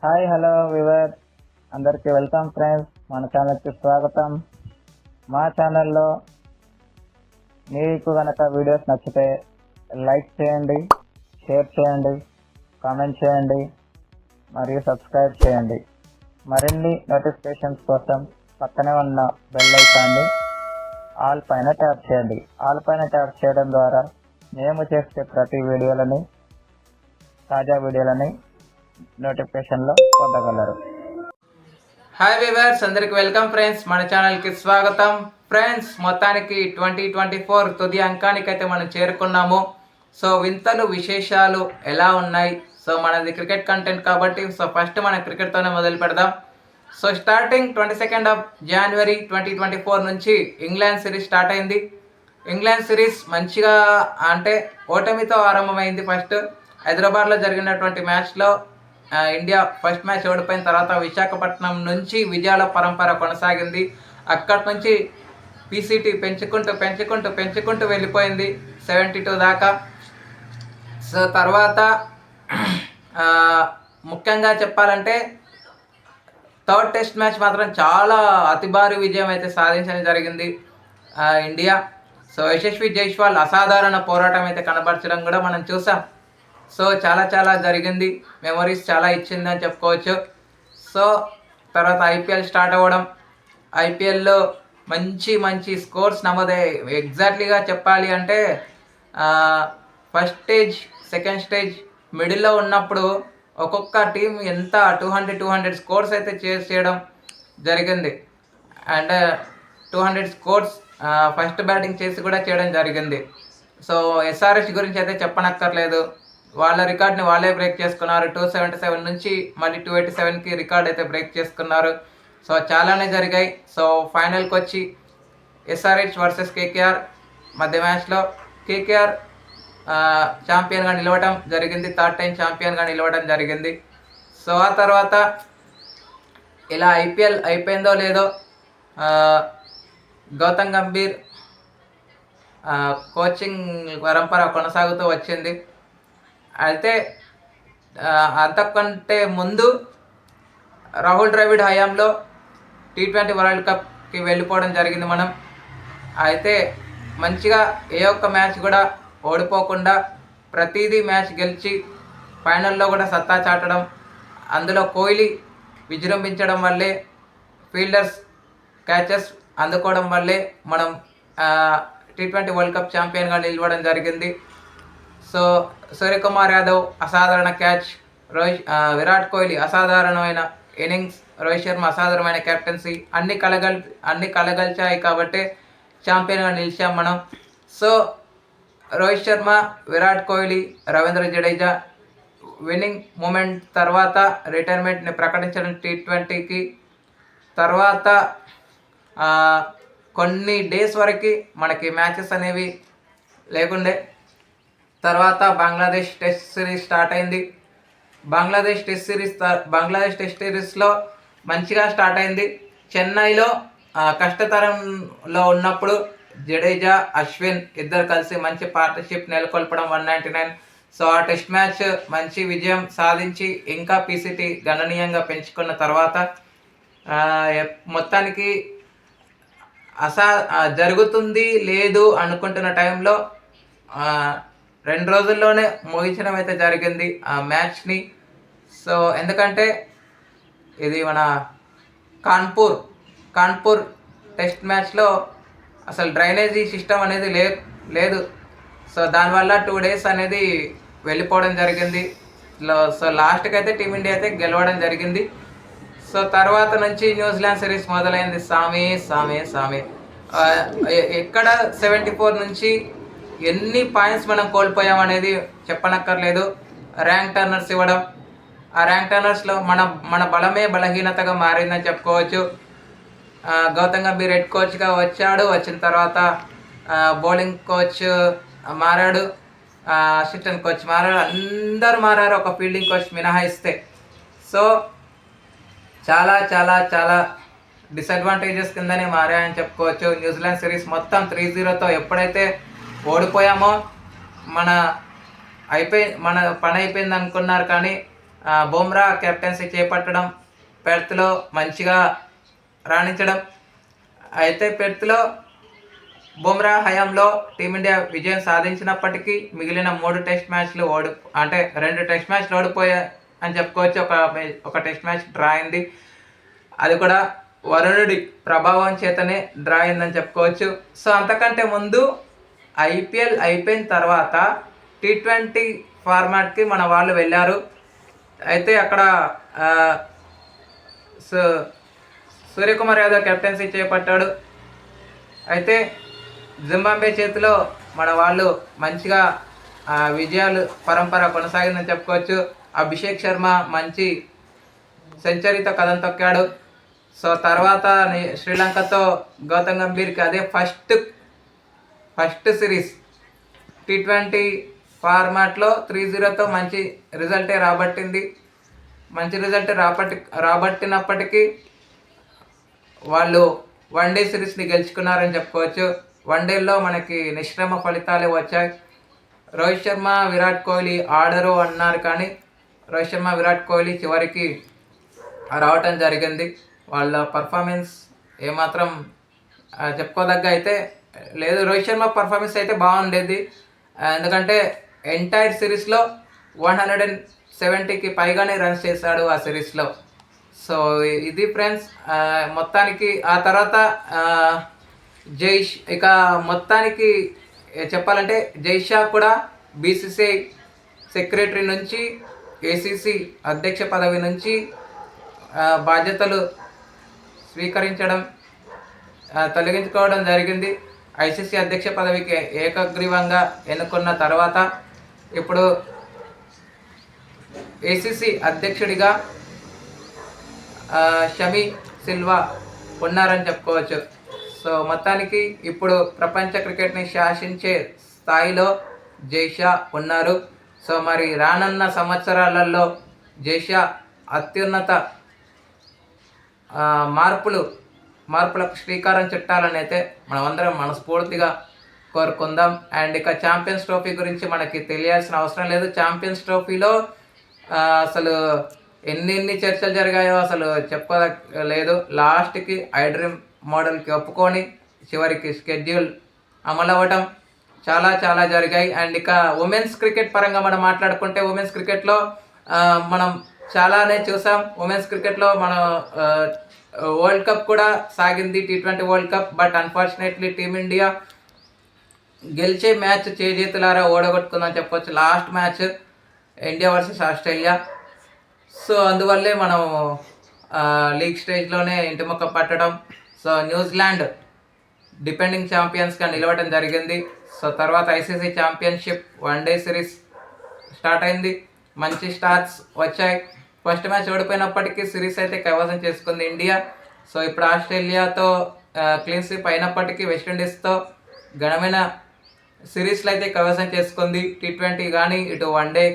Hi hello we were అందరికీ welcome friends. మన ఛానల్కి స్వాగతం. మా ఛానల్లో మీకు కనుక వీడియోస్ నచ్చితే లైక్ చేయండి, షేర్ చేయండి, కామెంట్ చేయండి మరియు సబ్స్క్రైబ్ చేయండి. మరిన్ని నోటిఫికేషన్స్ కోసం పక్కనే ఉన్న బెల్ ఐకాన్ని ఆల్ పైన ట్యాప్ చేయండి. ఆల్ పైన ట్యాప్ చేయడం ద్వారా మేము చేసే ప్రతి వీడియోలని, తాజా వీడియోలని నోటిఫికేషన్లో పొందగలరు. హాయ్ వ్యూవర్స్, అందరికి వెల్కమ్ ఫ్రెండ్స్. మన ఛానల్కి స్వాగతం ఫ్రెండ్స్. మొత్తానికి 2024 తుది అంకానికైతే మనం చేరుకున్నాము. సో వింతలు విశేషాలు ఎలా ఉన్నాయి? సో మనది క్రికెట్ కంటెంట్ కాబట్టి ఫస్ట్ మనం క్రికెట్తోనే మొదలు పెడదాం. సో స్టార్టింగ్ 22 జనవరి 2024 నుంచి ఇంగ్లాండ్ సిరీస్ స్టార్ట్ అయింది. ఇంగ్లాండ్ సిరీస్ మంచిగా అంటే ఓటమితో ఆరంభమైంది. ఫస్ట్ హైదరాబాద్లో జరిగినటువంటి మ్యాచ్లో ఇండియా ఫస్ట్ మ్యాచ్ ఓడిపోయిన తర్వాత విశాఖపట్నం నుంచి విజయాల పరంపర కొనసాగింది. అక్కడి నుంచి పీసీటీ పెంచుకుంటూ వెళ్ళిపోయింది 72 దాకా. సో తర్వాత ముఖ్యంగా చెప్పాలంటే థర్డ్ టెస్ట్ మ్యాచ్ మాత్రం చాలా అతి భారీ విజయం అయితే సాధించడం జరిగింది ఇండియా. సో యశస్వి జైస్వాల్ అసాధారణ పోరాటం అయితే కనబరచడం కూడా మనం చూసాం. సో చాలా జరిగింది, మెమరీస్ చాలా ఇచ్చిందని చెప్పుకోవచ్చు. సో తర్వాత ఐపీఎల్ స్టార్ట్ అవ్వడం, ఐపీఎల్లో మంచి స్కోర్స్ నమోదయ్యాయి. ఎగ్జాక్ట్లీగా చెప్పాలి అంటే ఫస్ట్ స్టేజ్, సెకండ్ స్టేజ్, మిడిల్లో ఉన్నప్పుడు ఒక్కొక్క టీం ఎంత 200 స్కోర్స్ అయితే చేయడం జరిగింది. అండ్ 200 స్కోర్స్ ఫస్ట్ బ్యాటింగ్ చేసి కూడా చేయడం జరిగింది. సో ఎస్ఆర్హెచ్ గురించి అయితే చెప్పనక్కర్లేదు, వాళ్ళ రికార్డ్ని వాళ్ళే బ్రేక్ చేసుకున్నారు. 277 నుంచి మళ్ళీ 287కి రికార్డ్ అయితే బ్రేక్ చేసుకున్నారు. సో చాలానే జరిగాయి. సో ఫైనల్కి వచ్చి ఎస్ఆర్హెచ్ వర్సెస్ కేకేఆర్ మధ్య మ్యాచ్లో కేకేఆర్ ఛాంపియన్గా నిలవడం జరిగింది, థర్డ్ టైం ఛాంపియన్గా నిలవడం జరిగింది. సో ఆ తర్వాత ఇలా ఐపీఎల్ అయిపోయిందో లేదో గౌతమ్ గంభీర్ కోచింగ్ పరంపర కొనసాగుతూ వచ్చింది. అయితే అంతకంటే ముందు రాహుల్ ద్రవిడ్ హయాంలో T20 వరల్డ్ కప్కి వెళ్ళిపోవడం జరిగింది మనం. అయితే మంచిగా ఏ ఒక్క మ్యాచ్ కూడా ఓడిపోకుండా ప్రతిదీ మ్యాచ్ గెలిచి ఫైనల్లో కూడా సత్తా చాటడం, అందులో కోహ్లీ విజృంభించడం వల్లే, ఫీల్డర్స్ క్యాచెస్ అందుకోవడం వల్లే మనం T20 వరల్డ్ కప్ ఛాంపియన్గా నిలవడం జరిగింది. సో సూర్యకుమార్ యాదవ్ అసాధారణ క్యాచ్, విరాట్ కోహ్లీ అసాధారణమైన ఇన్నింగ్స్, రోహిత్ శర్మ అసాధారణమైన కెప్టెన్సీ అన్ని కలగలిచాయి కాబట్టి ఛాంపియన్గా నిలిచాం మనం. So Rohit Sharma, Virat Kohli, Ravindra Jadeja winning moment తర్వాత రిటైర్మెంట్ని ప్రకటించడం T20కి తర్వాత కొన్ని డేస్ వరకు మనకి మ్యాచెస్ అనేవి లేకుండే. తర్వాత బంగ్లాదేశ్ టెస్ట్ సిరీస్ స్టార్ట్ అయింది. బంగ్లాదేశ్ టెస్ట్ సిరీస్లో మంచిగా స్టార్ట్ అయింది. చెన్నైలో కష్టతరంలో ఉన్నప్పుడు జడేజా, అశ్విన్ ఇద్దరు కలిసి మంచి పార్ట్నర్షిప్ నెలకొల్పడం 199. సో ఆ టెస్ట్ మ్యాచ్ మంచి విజయం సాధించి ఇంకా పీసీటీ గణనీయంగా పెంచుకున్న తర్వాత మొత్తానికి జరుగుతుంది లేదు అనుకుంటున్న టైంలో 2 రోజుల్లోనే ముగించడం అయితే జరిగింది ఆ మ్యాచ్ని. సో ఎందుకంటే ఇది మన కాన్పూర్ టెస్ట్ మ్యాచ్లో అసలు డ్రైనేజీ సిస్టమ్ అనేది లేదు. సో దానివల్ల 2 days అనేది వెళ్ళిపోవడం జరిగింది. సో లాస్ట్కి అయితే టీమిండియా అయితే గెలవడం జరిగింది. సో తర్వాత నుంచి న్యూజిలాండ్ సిరీస్ మొదలైంది. సామే ఎక్కడ 74 నుంచి ఎన్ని పాయింట్స్ మనం కోల్పోయాం అనేది చెప్పనక్కర్లేదు. ర్యాంక్ టర్నర్స్ ఇవ్వడం, ఆ ర్యాంక్ టర్నర్స్లో మన బలమే బలహీనతగా మారిందని చెప్పుకోవచ్చు. గౌతమ్ గంభీర్ హెడ్ కోచ్గా వచ్చిన తర్వాత బౌలింగ్ కోచ్ మారాడు, అసిస్టెంట్ కోచ్ మారాడు, అందరు మారారు ఒక ఫీల్డింగ్ కోచ్ మినహాయిస్తే. సో చాలా డిసడ్వాంటేజెస్ కిందనే మారాయని చెప్పుకోవచ్చు. న్యూజిలాండ్ సిరీస్ మొత్తం 3-0తో ఎప్పుడైతే ఓడిపోయామో మన పని అయిపోయింది అనుకున్నారు, కానీ బుమ్రా కెప్టెన్సీ చేపట్టడం, పెర్త్లో మంచిగా రాణించడం. అయితే పెర్త్లో బుమ్రా హయాంలో టీమిండియా విజయం సాధించినప్పటికీ మిగిలిన 3 టెస్ట్ మ్యాచ్లు అంటే 2 టెస్ట్ మ్యాచ్లు ఓడిపోయాయి అని చెప్పుకోవచ్చు. ఒక టెస్ట్ మ్యాచ్ డ్రా అయింది, అది కూడా వరుణుడి ప్రభావం చేతనే డ్రా అయిందని చెప్పుకోవచ్చు. సో అంతకంటే ముందు ఐపీఎల్ అయిపోయిన తర్వాత T20 ఫార్మాట్కి మన వాళ్ళు వెళ్ళారు. అయితే అక్కడ సూర్యకుమార్ యాదవ్ కెప్టెన్సీ చేపట్టాడు. అయితే జింబాబ్వే చేతిలో మన వాళ్ళు మంచిగా విజయాలు పరంపర కొనసాగిందని చెప్పుకోవచ్చు. అభిషేక్ శర్మ మంచి సెంచరీతో కథం తొక్కాడు. సో తర్వాత శ్రీలంకతో గౌతమ్ గంభీర్కి అదే ఫస్ట్ సిరీస్ T20 ఫార్మాట్లో 3-0తో మంచి రిజల్టే రాబట్టినప్పటికీ వాళ్ళు వన్డే సిరీస్ని గెలుచుకున్నారని చెప్పుకోవచ్చు. వన్డేల్లో మనకి నిష్క్రమ ఫలితాలే వచ్చాయి. రోహిత్ శర్మ, విరాట్ కోహ్లీ ఆడరు అన్నారు, కానీ రోహిత్ శర్మ, విరాట్ కోహ్లీ చివరికి రావటం జరిగింది. వాళ్ళ పర్ఫార్మెన్స్ ఏమాత్రం చెప్పుకోదగ్గ అయితే లేదు. రోహిత్ శర్మ పర్ఫార్మెన్స్ అయితే బాగుండేది, ఎందుకంటే ఎంటైర్ సిరీస్లో 170కి పైగానే రన్స్ చేశాడు ఆ సిరీస్లో. సో ఇది ఫ్రెండ్స్, మొత్తానికి ఆ తర్వాత ఇక మొత్తానికి చెప్పాలంటే జైషా కూడా బీసీసీఐ సెక్రటరీ నుంచి ఏసీసీ అధ్యక్ష పదవి నుంచి బాధ్యతలు తొలగించుకోవడం జరిగింది. ఐసీసీ అధ్యక్ష పదవికి ఏకగ్రీవంగా ఎన్నుకున్న తర్వాత ఇప్పుడు ఏసీసీ అధ్యక్షుడిగా షమీ సిల్వా ఉన్నారని చెప్పుకోవచ్చు. సో మొత్తానికి ఇప్పుడు ప్రపంచ క్రికెట్ని శాసించే స్థాయిలో జైషా ఉన్నారు. సో మరి రానున్న సంవత్సరాలలో జైషా అత్యున్నత మార్పులకు శ్రీకారం చుట్టాలని అయితే మనమందరం మనస్ఫూర్తిగా కోరుకుందాం. అండ్ ఇక ఛాంపియన్స్ ట్రోఫీ గురించి మనకి తెలియాల్సిన అవసరం లేదు. ఛాంపియన్స్ ట్రోఫీలో అసలు ఎన్ని చర్చలు జరిగాయో అసలు చెప్పలేదు. లాస్ట్కి ఐ డ్రీమ్ మోడల్కి ఒప్పుకొని చివరికి షెడ్యూల్ అమలవ్వటం చాలా జరిగాయి. అండ్ ఇక ఉమెన్స్ క్రికెట్ పరంగా మనం మాట్లాడుకుంటే ఉమెన్స్ క్రికెట్లో మనం చాలానే చూసాం. ఉమెన్స్ క్రికెట్లో మనం వరల్డ్ కప్ కూడా సాగింది, T20 world cup. But unfortunately team India గెలిచే మ్యాచ్ చేజేతులారా ఓడగొట్టుకుందని చెప్పొచ్చు. Last match India versus Australia. So అందువల్లే మనం లీగ్ స్టేజ్లోనే ఇంటిముఖం పట్టడం. సో న్యూజిలాండ్ డిపెండింగ్ ఛాంపియన్స్గా నిలవడం జరిగింది. సో తర్వాత ICC championship one day series start అయింది, మంచి స్టార్ట్స్ వచ్చాయి. ఫస్ట్ మ్యాచ్ ఓడిపోయినప్పటికీ సిరీస్ అయితే కైవసం చేసుకుంది ఇండియా. సో ఇప్పుడు ఆస్ట్రేలియాతో క్లీన్ స్వీప్ అయినప్పటికీ వెస్టిండీస్తో ఘనమైన సిరీస్లు అయితే కైవసం చేసుకుంది. T20 కానీ ఇటు వన్డే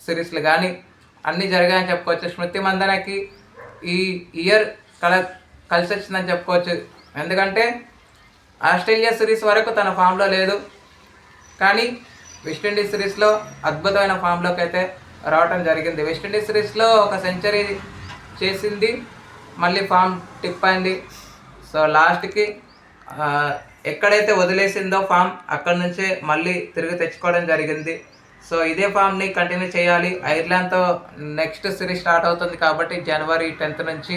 సిరీస్లు కానీ అన్నీ జరిగాయని చెప్పుకోవచ్చు. స్మృతి మందనకి ఈ ఇయర్ కలిసి వచ్చిందని చెప్పుకోవచ్చు. ఎందుకంటే ఆస్ట్రేలియా సిరీస్ వరకు తన ఫామ్లో లేదు, కానీ వెస్టిండీస్ సిరీస్లో అద్భుతమైన ఫామ్లోకి అయితే రావటం జరిగింది. వెస్టిండీస్ సిరీస్లో ఒక సెంచరీ చేసింది, మళ్ళీ ఫామ్ టిప్ అయింది. సో లాస్ట్కి ఎక్కడైతే వదిలేసిందో ఫామ్ అక్కడి నుంచే మళ్ళీ తిరిగి తెచ్చుకోవడం జరిగింది. సో ఇదే ఫామ్ని కంటిన్యూ చేయాలి. ఐర్లాండ్తో నెక్స్ట్ సిరీస్ స్టార్ట్ అవుతుంది కాబట్టి జనవరి 10th నుంచి.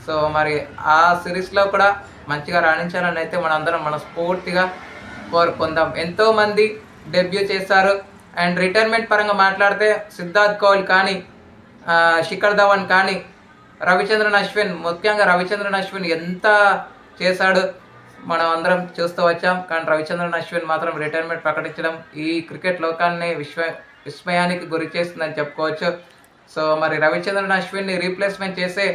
సో మరి ఆ సిరీస్లో కూడా మంచిగా రాణించాలని అయితే మనందరం మనస్ఫూర్తిగా కోరుకుందాం. ఎంతోమంది డెబ్యూ చేశారు. అండ్ రిటైర్మెంట్ పరంగా మాట్లాడితే సిద్ధార్థ్ కౌల్ కానీ, శిఖర్ ధవన్ కానీ, రవిచంద్రన్ అశ్విన్, ముఖ్యంగా రవిచంద్రన్ అశ్విన్ ఎంత చేశాడు మనం అందరం చూస్తూ వచ్చాం. కానీ రవిచంద్రన్ అశ్విన్ మాత్రం రిటైర్మెంట్ ప్రకటించడం ఈ క్రికెట్ లోకాన్ని విస్మయానికి గురి చేస్తుందని చెప్పుకోవచ్చు. సో మరి రవిచంద్రన్ అశ్విన్ని రీప్లేస్మెంట్ చేసే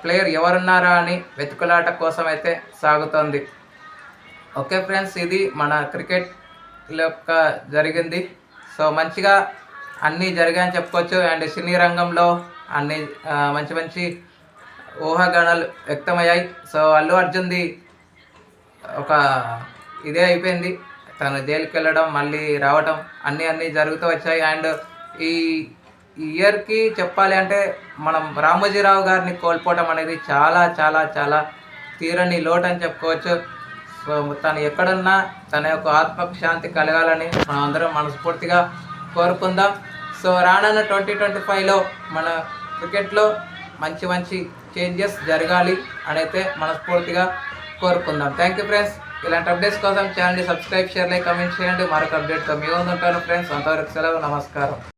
ప్లేయర్ ఎవరున్నారా అని వెతుకులాట కోసం అయితే సాగుతోంది. ఓకే ఫ్రెండ్స్, ఇది మన క్రికెట్ యొక్క జరిగింది. సో మంచిగా అన్నీ జరిగాయని చెప్పుకోవచ్చు. అండ్ సినీ రంగంలో అన్ని మంచి ఊహాగానాలు వ్యక్తమయ్యాయి. సో అల్లు అర్జున్ది ఒక ఇదే అయిపోయింది, తను జైలుకి వెళ్ళడం మళ్ళీ రావటం అన్నీ జరుగుతూ వచ్చాయి. అండ్ ఇయర్కి చెప్పాలి అంటే మనం రామోజీరావు గారిని కోల్పోవటం అనేది చాలా చాలా చాలా తీరని లోటు అని చెప్పుకోవచ్చు. సో తను ఎక్కడున్నా తన యొక్క ఆత్మకు శాంతి కలగాలని మనం అందరం మనస్ఫూర్తిగా కోరుకుందాం. సో రానున్న 2025లో మన క్రికెట్లో మంచి మంచి చేంజెస్ జరగాలి అని అయితే మనస్ఫూర్తిగా కోరుకుందాం. Thank you friends. ఇలాంటి అప్డేట్స్ కోసం ఛానల్ని సబ్స్క్రైబ్, షేర్, లైక్, కమెంట్ చేయండి. మరొక అప్డేట్తో మీ ముందు ఉంటాను ఫ్రెండ్స్. అంతవరకు సెలవు, నమస్కారం.